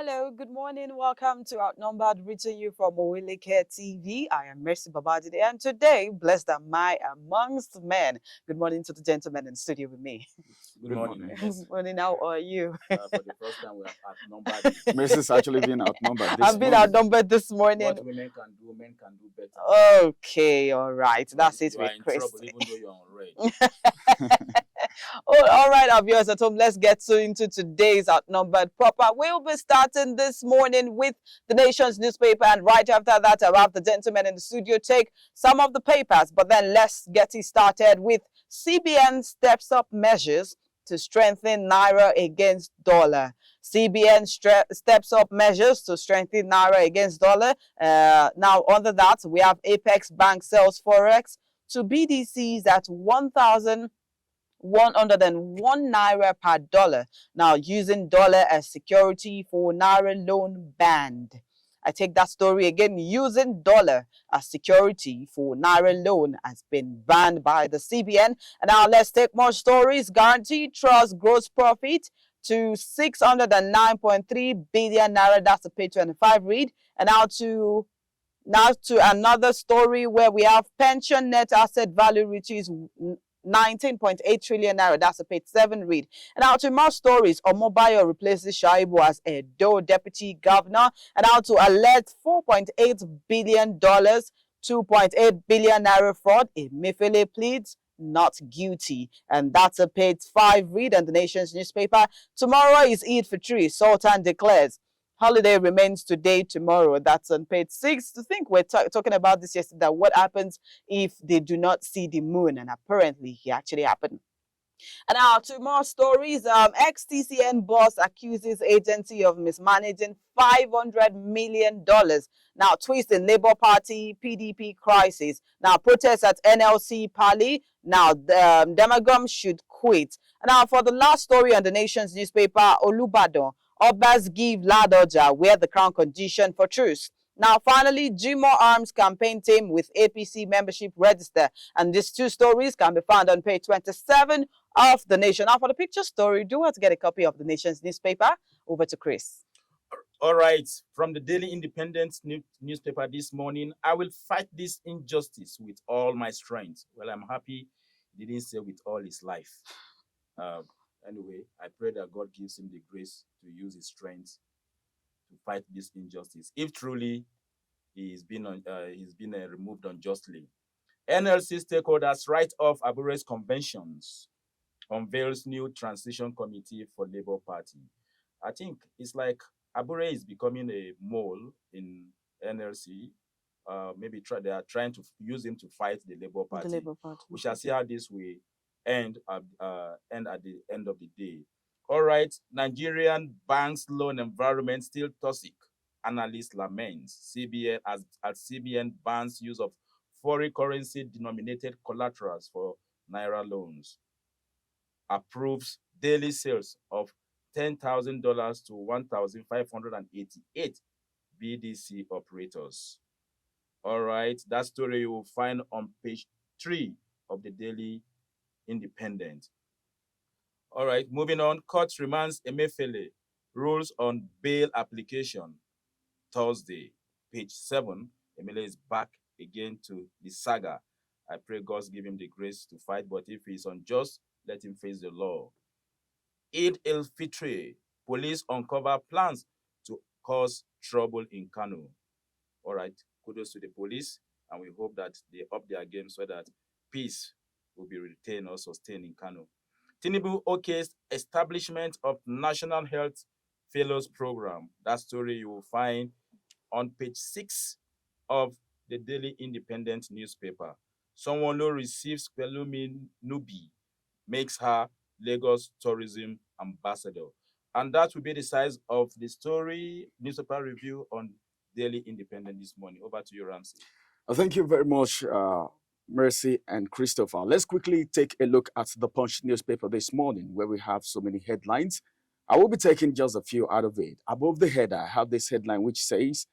Hello, good morning. Welcome to Outnumbered, reaching you from Oweleke TV. I am Mercy Babadide, and today, blessed am I amongst men. Good morning to the gentlemen in studio with me. Good morning. Good morning, how are you? For the first time, we have outnumbered you. Mercy's actually been outnumbered this I've been morning. outnumbered this morning. What women can do, men can do better. Okay, all right. That's it You are with in Chris. trouble, even though you're on red. Oh, all right, our viewers at home, let's get into today's Outnumbered proper. We'll be starting this morning with the nation's newspaper, and right after that, I'll have the gentlemen in the studio take some of the papers. But then let's get it started with CBN steps up measures to strengthen Naira against dollar. CBN steps up measures to strengthen Naira against dollar. Now, under that, we have Apex Bank sells Forex to BDCs at 1,101 naira per dollar. Now, using dollar as security for naira loan banned. I take that story again. Using dollar as security for naira loan has been banned by the CBN. And now let's take more stories. Guaranteed Trust gross profit to 609.3 billion naira. That's a page 25 read. And now to another story where we have pension net asset value reaches 19.8 trillion naira. That's a page 7 read. And now to more stories. Omobayo replaces Shaibu as Edo deputy governor. And now to alert $4.8 billion, 2.8 billion naira fraud. Emefiele pleads not guilty. And that's a page 5 read in the nation's newspaper. Tomorrow is Eid Fitri. Sultan declares holiday remains today, tomorrow. That's on page 6. To think we're talking about this yesterday. What happens if they do not see the moon? And apparently, it actually happened. And now two more stories. Ex-TCN boss accuses agency of mismanaging $500 million. Now, twist in Labour Party, PDP crisis. Now, protests at NLC Pali. Now, the Demagom should quit. And now, for the last story on the nation's newspaper, Olubadan, Obas give Ladoja where the crown condition for truce. Now, finally, Jimo Arms campaign team with APC membership register. And these two stories can be found on page 27 of the Nation. Now, for the picture story, do want to get a copy of the Nation's newspaper. Over to Chris. All right. From the Daily Independent newspaper this morning, I will fight this injustice with all my strength. Well, I'm happy he didn't say with all his life. Anyway, I pray that God gives him the grace to use his strength to fight this injustice. If truly he's been removed unjustly. NLC stakeholders write off Abuja's conventions, unveils new transition committee for Labour Party. I think it's like Abuja is becoming a mole in NLC. Maybe they are trying to use him to fight the Labour Party. The Labour Party. We shall see how this will end at the end of the day. All right, Nigerian banks loan environment still toxic. Analyst laments. CBN bans use of foreign currency denominated collaterals for Naira loans. Approves daily sales of $10,000 to 1,588 BDC operators. All right, that story you will find on page 3 of the Daily Independent. All right, moving on. Court remands Emefiele. Rules on bail application. Thursday, page 7. Emefiele is back again to the saga. I pray God's give him the grace to fight, but if he's unjust, let him face the law. Eid el-Fitri. Police uncover plans to cause trouble in Kano. All right, kudos to the police, and we hope that they up their game so that peace will be retained or sustained in Kano. Tinubu okays establishment of National Health Fellows Program. That story you will find on page 6 of the Daily Independent newspaper. Someone who receives Pelumi Nubi makes her Lagos tourism ambassador. And that will be the size of the story newspaper review on Daily Independent this morning. Over to you, Ramsey. Thank you very much, Mercy and Christopher. Let's quickly take a look at the Punch newspaper this morning, where we have so many headlines. I will be taking just a few out of it. Above the header, I have this headline which says,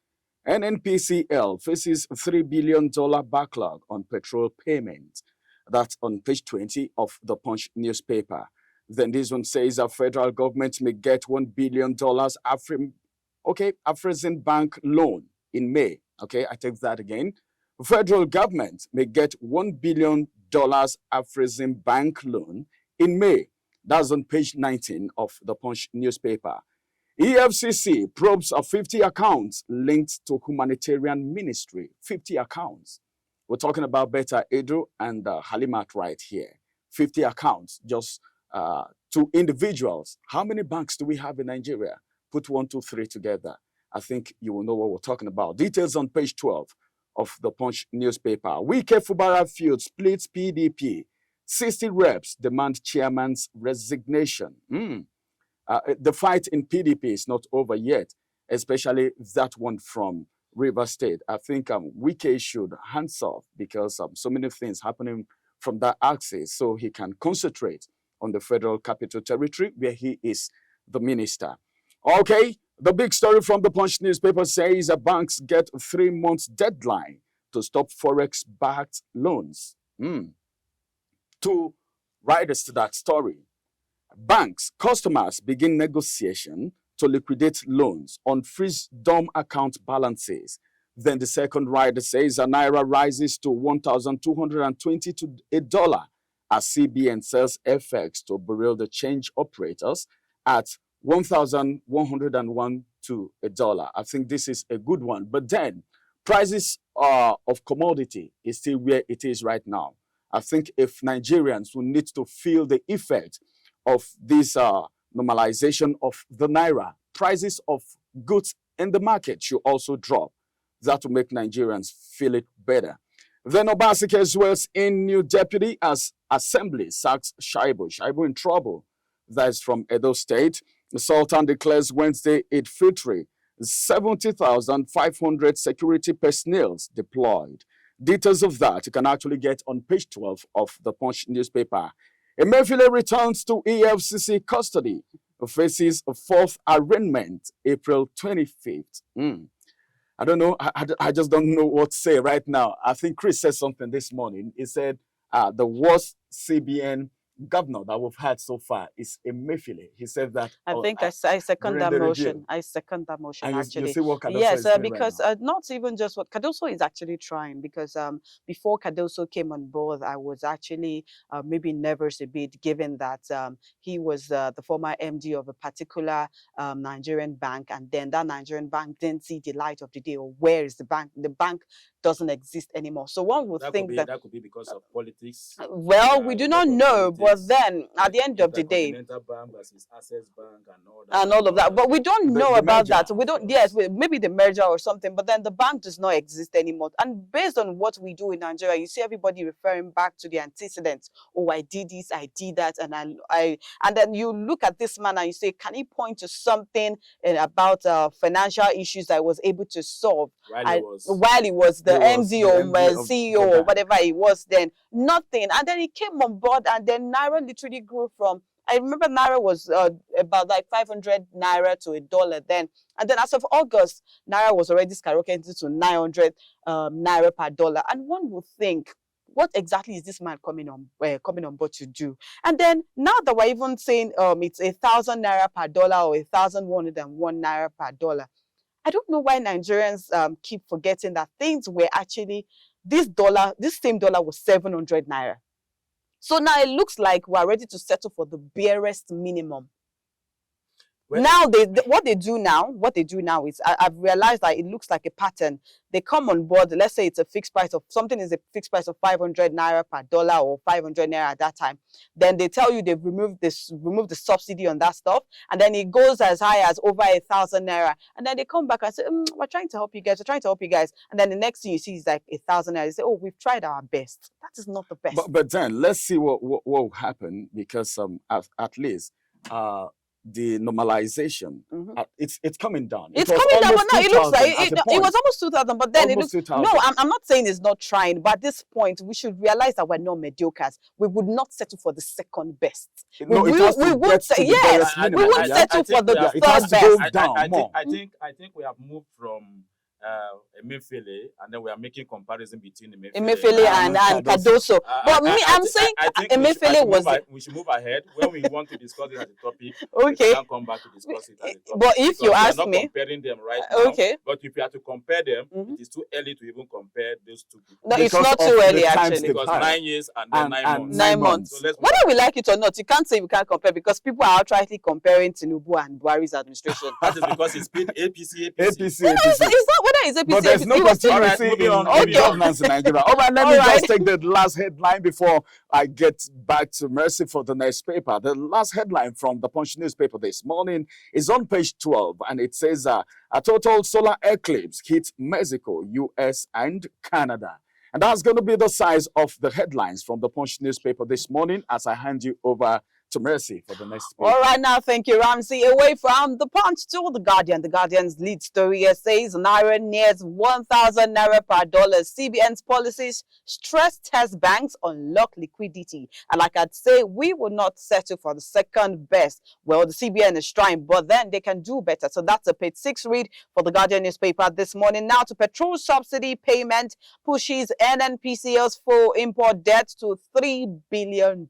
NNPCL faces $3 billion backlog on petrol payments. That's on page 20 of the Punch newspaper. Then this one says our federal government may get $1 billion Okay, Afrexim Bank loan in May. Okay, I take that again. Federal government may get $1 billion Afrexim Bank loan in May. That's on page 19 of the Punch newspaper. EFCC probes of 50 accounts linked to humanitarian ministry. 50 accounts. We're talking about Beta Edo and Halimat right here. 50 accounts just to individuals. How many banks do we have in Nigeria? Put 1, 2, 3 together. I think you will know what we're talking about. Details on page 12 of the Punch newspaper. Wike Fubara Field splits PDP. 60 reps demand chairman's resignation. The fight in PDP is not over yet, especially that one from River State. I think Wike should hands off because so many things happening from that axis, so he can concentrate on the Federal Capital Territory where he is the minister. Okay, the big story from the Punch newspaper says that banks get 3 months deadline to stop forex-backed loans. 2 riders to that story. Banks, customers begin negotiation to liquidate loans on freeze-dumb account balances. Then the second rider says a naira rises to 1,220 to $1 as CBN sells FX to bureau the change operators at 1,101 to $1. I think this is a good one. But then prices of commodity is still where it is right now. I think if Nigerians will need to feel the effect of this normalization of the naira, prices of goods in the market should also drop. That will make Nigerians feel it better. Then Obaseki swears in new deputy as Assembly sacks Shaibu. Shaibu in trouble. That is from Edo State. The Sultan declares Wednesday Eid Fitri. 70,500 security personnel deployed. Details of that you can actually get on page 12 of the Punch newspaper. Emefiele returns to EFCC custody, faces a 4th arraignment, April 25th. I don't know. I just don't know what to say right now. I think Chris said something this morning. He said the worst CBN governor that we've had so far is Emefiele. He said that. I think I second that motion. I second that motion, and actually. You see what Cardoso yes, is doing because right not even just what Cardoso is actually trying, because before Cardoso came on board, I was actually maybe nervous a bit, given that he was the former MD of a particular Nigerian bank, and then that Nigerian bank didn't see the light of the day. Or where is the bank? The bank doesn't exist anymore. So one would think that could be because of politics. Well, we do not know, but then at the end of the day, Bank versus Access Bank and all of that, but we don't know about merger, that. We don't. Yes, maybe the merger or something, but then the bank does not exist anymore. And based on what we do in Nigeria, you see everybody referring back to the antecedents. Oh, I did this, I did that, and and then you look at this man and you say, can he point to something about financial issues that I was able to solve while he was the MD or CEO or whatever he was then? Nothing. And then he came on board, and then Naira literally grew from, I remember Naira was about like 500 Naira to $1 then. And then as of August, Naira was already skyrocketing to 900 Naira per dollar. And one would think, what exactly is this man coming on board to do? And then now that we're even saying it's 1,000 Naira per dollar or 1,101 Naira per dollar, I don't know why Nigerians keep forgetting that things were actually, this same dollar was 700 Naira. So now it looks like we're ready to settle for the barest minimum. Well, now what they do now is I've realized that it looks like a pattern. They come on board, let's say it's a fixed price of something is a fixed price of 500 Naira per dollar or 500 Naira at that time. Then they tell you they've removed the subsidy on that stuff, and then it goes as high as over 1,000 Naira. And then they come back and say, we're trying to help you guys, And then the next thing you see is like 1,000 Naira. They say, oh, we've tried our best. That is not the best. But then let's see what will happen, because at least the normalization, it's coming down. It's coming down, but now it looks like it was almost 2,000, but then almost it looks, no, I'm not saying it's not trying, but at this point, we should realize that we're not mediocres. We would not settle for the second best. No, we won't settle for the third best. I think we have moved from Emefiele, and then we are making comparison between Emefiele and Cardoso. But me, I'm saying I think Emefiele was. We should move ahead. When we want to discuss it as a topic, Okay. we can come back to discuss it as a topic. But if you ask we are not me, comparing them right now. okay. But if you have to compare them, it is too early to even compare those two people. No, it's not too early actually. Because 9 years and then 9 months. 9 months. So whether we like it or not, you can't say we can't compare because people are outrightly comparing Tinubu and Buhari's administration. That is because it's been APC. It's not whether it's APC. But there's no continuity in governance in Nigeria. All right, let me just take the last headline before I get back to Mercy for the next paper. The last headline from the Punch newspaper this morning is on page 12, and it says a total solar eclipse hits Mexico, US, and Canada. And that's going to be the size of the headlines from the Punch newspaper this morning as I hand you over to Mercy for the next paper. All right, now, thank you, Ramsey. Away from the Punch to the Guardian. The Guardian's lead story here says Naira nears 1,000 Naira per dollar. CBN's policies stress test banks unlock liquidity. And like I'd say, we will not settle for the second best. Well, the CBN is trying, but then they can do better. So that's a page 6 read for the Guardian newspaper this morning. Now to petrol subsidy payment pushes NNPCL's full import debt to $3 billion.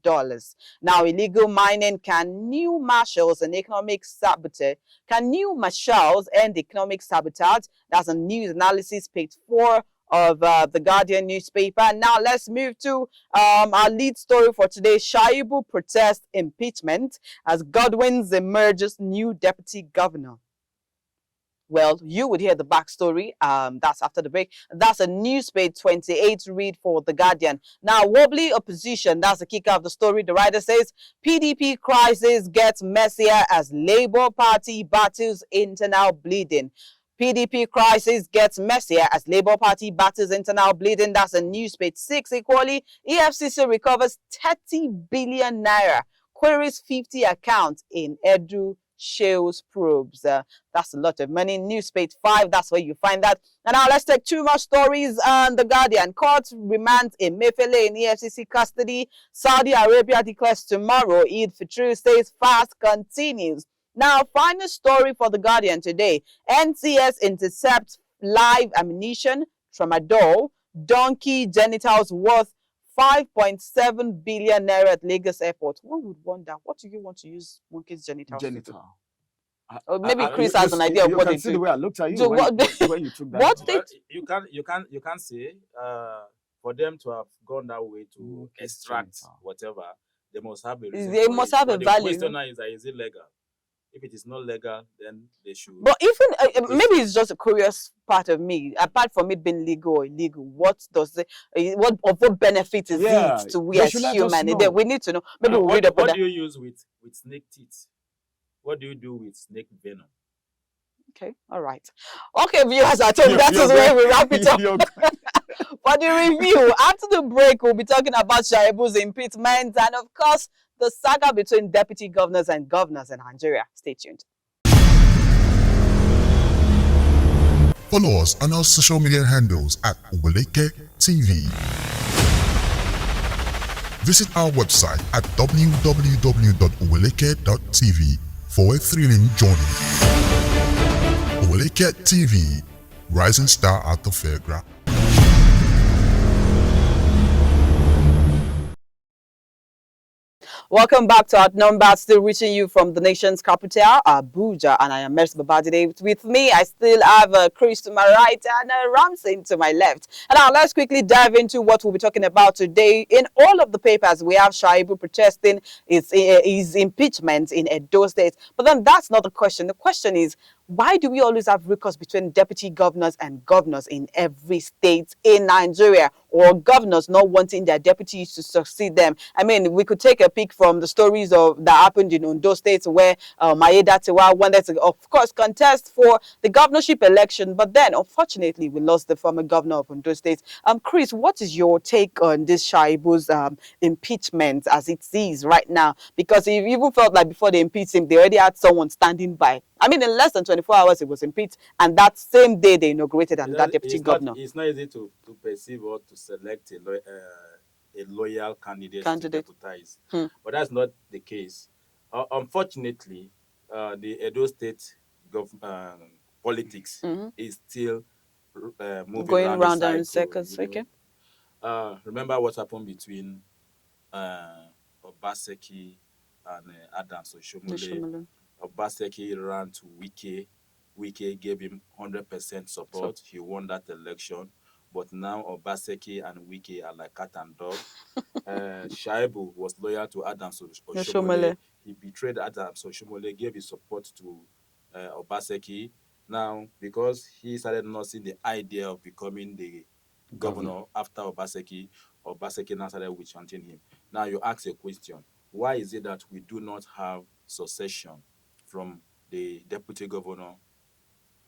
Now, illegal mining, can new marshals and economic sabotage? Can new marshals end economic sabotage? That's a news analysis, page 4 of the Guardian newspaper. Now let's move to our lead story for today. Shaibu protests impeachment as Godwins emerges new deputy governor. Well, you would hear the backstory. That's after the break. That's a news page 28 read for The Guardian. Now, wobbly opposition. That's the kicker of the story. The writer says, PDP crisis gets messier as Labour Party battles internal bleeding. PDP crisis gets messier as Labour Party battles internal bleeding. That's a news page 6 equally. EFCC recovers 30 billion naira. Queries 50 accounts in Edu Shales probes. That's a lot of money. News page 5, that's where you find that. And now let's take 2 more stories on The Guardian. Court remands Emefiele in EFCC custody. Saudi Arabia declares tomorrow. Eid Fitr says fast continues. Now, final story for The Guardian today. NCS intercepts live ammunition, tramadol, donkey genitals worth 5.7 billion naira at Lagos Airport. One would wonder, what do you want to use monkey's genitals to do? Or maybe Chris has an idea of what they do. You can see the way I looked at you so when you took that. What you can't say for them to have gone that way to extract whatever, they must have a reason. They must have a value. The question now is it legal? If it is not legal, then they should. But even maybe it's just a curious part of me. Apart from it being legal or illegal, what does it? What benefit is it to we as human? We need to know. Maybe we'll read about that. What do you use with snake teeth? What do you do with snake venom? Okay, all right. Okay, viewers at home, that is where we wrap it up. For the review, after the break, we'll be talking about Shaibu's impeachment and, of course, the saga between deputy governors and governors in Nigeria. Stay tuned. Follow us on our social media handles at Oweleke TV. Visit our website at www.oweleketv for a thrilling journey. Oweleke TV, rising star at the fairground. Welcome back to Outnumbered, still reaching you from the nation's capital, Abuja, and I am Mercy Babajide. With me, I still have Chris to my right and Ramsey to my left. And now let's quickly dive into what we'll be talking about today. In all of the papers, we have Shaibu protesting his impeachment in Edo State. But then that's not the question. The question is, why do we always have recourse between deputy governors and governors in every state in Nigeria, or governors not wanting their deputies to succeed them? I mean, we could take a peek from the stories that happened in Ondo State, where Maeda Tiwa wanted to, of course, contest for the governorship election, but then, unfortunately, we lost the former governor of Ondo State. Chris, what is your take on this Shaibu's impeachment as it is right now? Because it even felt like before they impeached him, they already had someone standing by. I mean, in less than 24 hours, he was impeached, and that same day they inaugurated that deputy governor. It's not easy to perceive or to select a loyal candidate to deputize, but that's not the case. Unfortunately, the Edo State politics is still moving Going around round the and in cycle. circles. Okay. Remember what happened between Obaseki and Adams The Oshomole. Shumulu. Obaseki ran to Wike. Wike gave him 100% So, support. He won that election. But now Obaseki and Wike are like cat and dog. Shaibu was loyal to Adams the Oshomole. Shumulu. He betrayed Adams Oshomole, gave his support to Obaseki. Now, because he started nursing the idea of becoming the governor after Obaseki, Obaseki now started witch hunting him. Now, you ask a question. Why is it that we do not have succession from the deputy governor?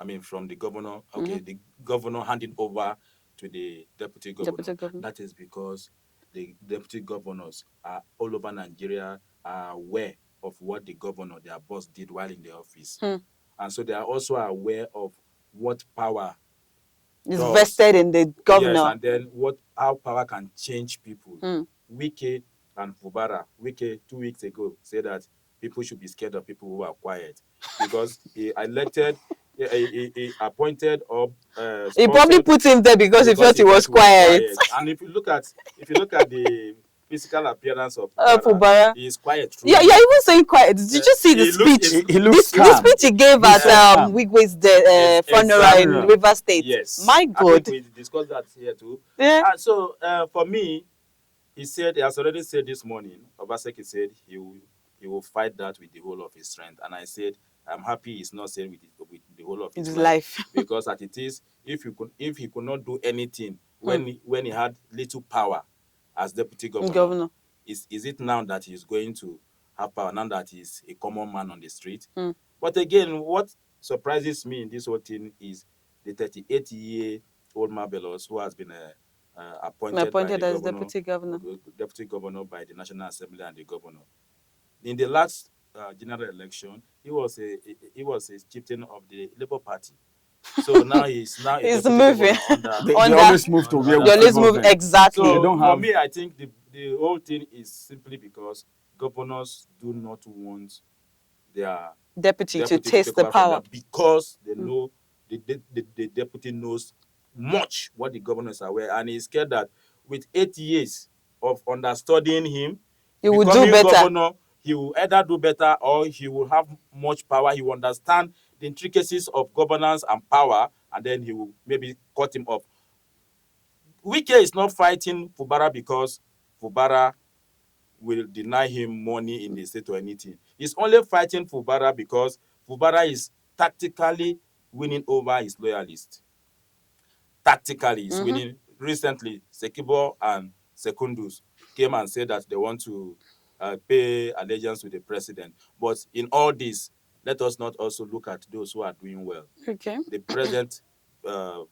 I mean, from the governor, okay, the governor handing over to the deputy governor. Deputy governor. That is because the deputy governors are all over Nigeria are aware of what the governor, their boss, did while in the office. And so they are also aware of what power Is does. vested in the governor. Yes, and then how power can change people. Wike and Fubara, Wike 2 weeks ago said that people should be scared of people who are quiet because he elected, he appointed up. He probably put him there because he felt he was quiet. And if you look at the physical appearance of Fubara. he is quiet. Yeah, you're even saying quiet. Did you see the speech? He looks the speech he gave at Wigwe's funeral in River State. Yes. My God. We discussed that here too. Yeah. And so for me, he has already said this morning, Obaseki said he will fight that with the whole of his strength. And I said, I'm happy he's not saying with the whole of his life. Because as it is, if he could not do anything when he had little power as deputy governor. Is it now that he's going to have power, now that he's a common man on the street? But again, what surprises me in this whole thing is the 38-year-old Marvelous, who has been appointed by the as governor, deputy governor by the National Assembly and the governor. In the last general election, he was a chieftain of the Labour Party. So now he's moving. They always move to where we always move exactly. So for me, I think the whole thing is simply because governors do not want their deputy to taste the power because they know the deputy knows much what the governor is aware, and he's scared that with 8 years of understudying him, he will do better. Governor, he will either do better or he will have much power. He will understand the intricacies of governance and power, and then he will maybe cut him off. Wike is not fighting Fubara because Fubara will deny him money in the state or anything. He's only fighting Fubara because Fubara is tactically winning over his loyalists. Tactically, he's winning. Recently, Sekibo and Secundus came and said that they want to pay allegiance to the president. But in all this, let us not also look at those who are doing well. Okay. The present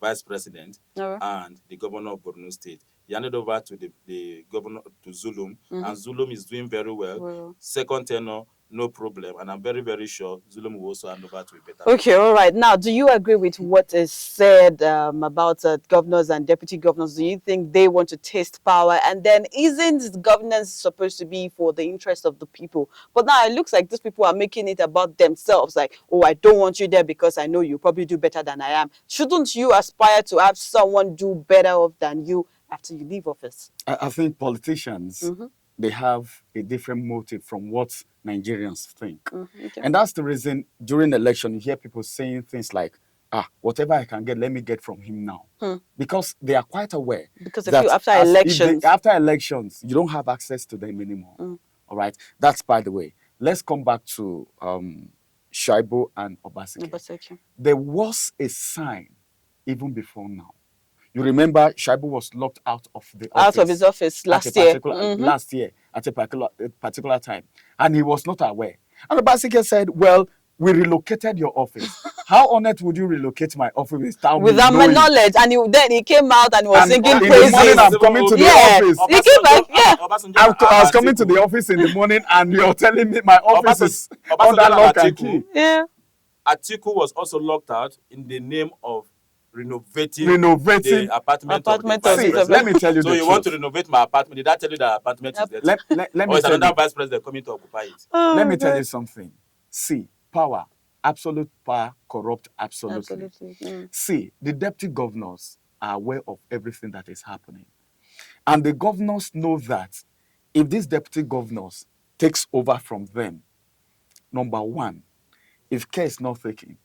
vice president and the governor of Borno State. He handed over to the governor, to Zulum, and Zulum is doing very well. Second tenure, no problem. And I'm very, very sure Zulum will also hand over to a better. Okay, all right. Now, do you agree with what is said about governors and deputy governors? Do you think they want to taste power? And then isn't governance supposed to be for the interest of the people? But now it looks like these people are making it about themselves. Like, oh, I don't want you there because I know you probably do better than I am. Shouldn't you aspire to have someone do better off than you after you leave office? I think politicians, they have a different motive from what Nigerians think. Okay. And that's the reason during the election, you hear people saying things like, whatever I can get, let me get from him now. Because they are quite aware. Because after elections, you don't have access to them anymore. All right. That's by the way. Let's come back to Shaibu and Obaseki. There was a sign even before now. You remember Shaibu was locked out of the office. Out of his office last year at a particular time. And he was not aware. And Obaseki said, well, we relocated your office. How on earth would you relocate my office without my knowledge? And then he came out and was singing praises. In the morning, I'm coming to the office. He came back, I was coming to the office in the morning and you're telling me my office is under lock and key. Yeah. Atiku was also locked out in the name of renovating the apartment of the vice president. Let me tell you so you want to renovate my apartment? Did I tell you that apartment is there? Let me or is another vice president coming to occupy it? Let me tell you something. See, power absolute power corrupt absolutely. Absolutely. Mm. See, the deputy governors are aware of everything that is happening. And the governors know that if these deputy governors takes over from them, number one, if care is not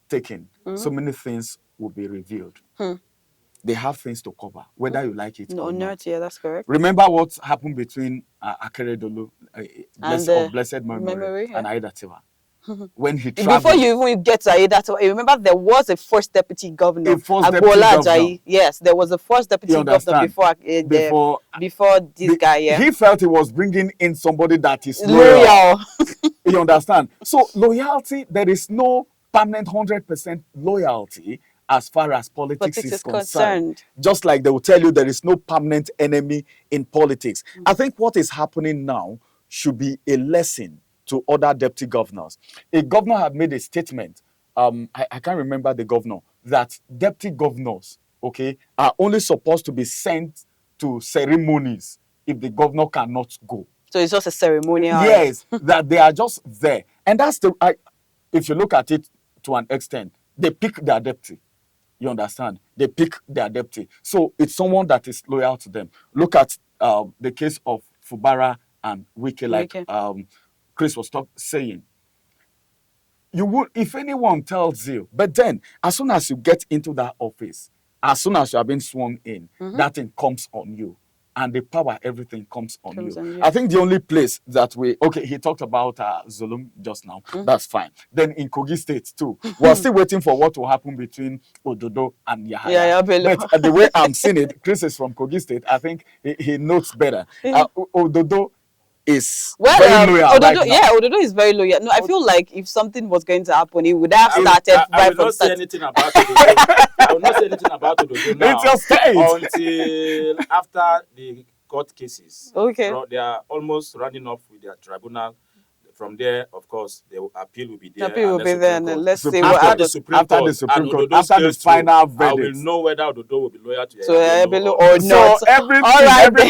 taken, so many things will be revealed. They have things to cover, whether you like it No, or not. yeah, that's correct. Remember what happened between Akeredolu, And blessed memory, yeah. and Aida Tiwa when he Before traveled. you even get to Aida, remember there was a first deputy governor. A first deputy governor. Yes, there was a first deputy You governor understand? before this guy. Yeah, He felt he was bringing in somebody that is loyal. You understand? So loyalty, there is no permanent 100% loyalty as far as politics is concerned. Just like they will tell you there is no permanent enemy in politics. I think what is happening now should be a lesson to other deputy governors. A governor had made a statement, I can't remember the governor, that deputy governors, okay, are only supposed to be sent to ceremonies if the governor cannot go. So it's just a ceremonial. Yes, that they are just there. And that's if you look at it to an extent, they pick their deputy. You understand? They pick their deputy. So it's someone that is loyal to them. Look at the case of Fubara and Wike, like Chris was saying. You would, if anyone tells you, but then as soon as you get into that office, as soon as you have been sworn in, that thing comes on you. And the power, everything comes on you. I think the only place that he talked about Zulum just now. That's fine. Then in Kogi State too, we're still waiting for what will happen between Ododo and Yahaya. But the way I'm seeing it, Chris is from Kogi State. I think he knows better. Ododo is very loyal right now. Yeah, Ododo is very loyal. No, I feel like if something was going to happen, he would have started I will not say anything about Ododo. I will not say anything about Ododo now. It's your state. Until after the court cases. Okay. They are almost running off with their tribunal. From there, of course, the appeal will be there. Appeal will be there, and let's see what happens. After the Supreme Court, after the final verdict, I will know whether Ododo will be loyal to Ebelo or not. So every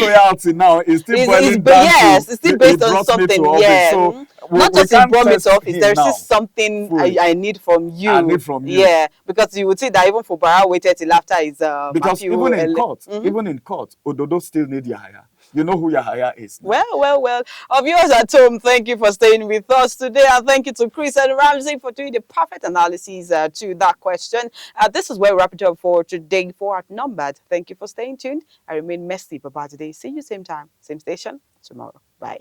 loyalty now is still boiling down it's still based on something. Yeah. So not just in brought me to office. There's still something I need from you. I need from you. Yeah, because you would see that even for Bara waited till after his because even in court, Ododo still need Yahaya. You know who Yahaya is. Well. Our viewers at home, thank you for staying with us today. And thank you to Chris and Ramsey for doing the perfect analysis to that question. This is where we wrap it up for today for Outnumbered. Thank you for staying tuned. I remain Messi Baba today. See you same time, same station tomorrow. Bye.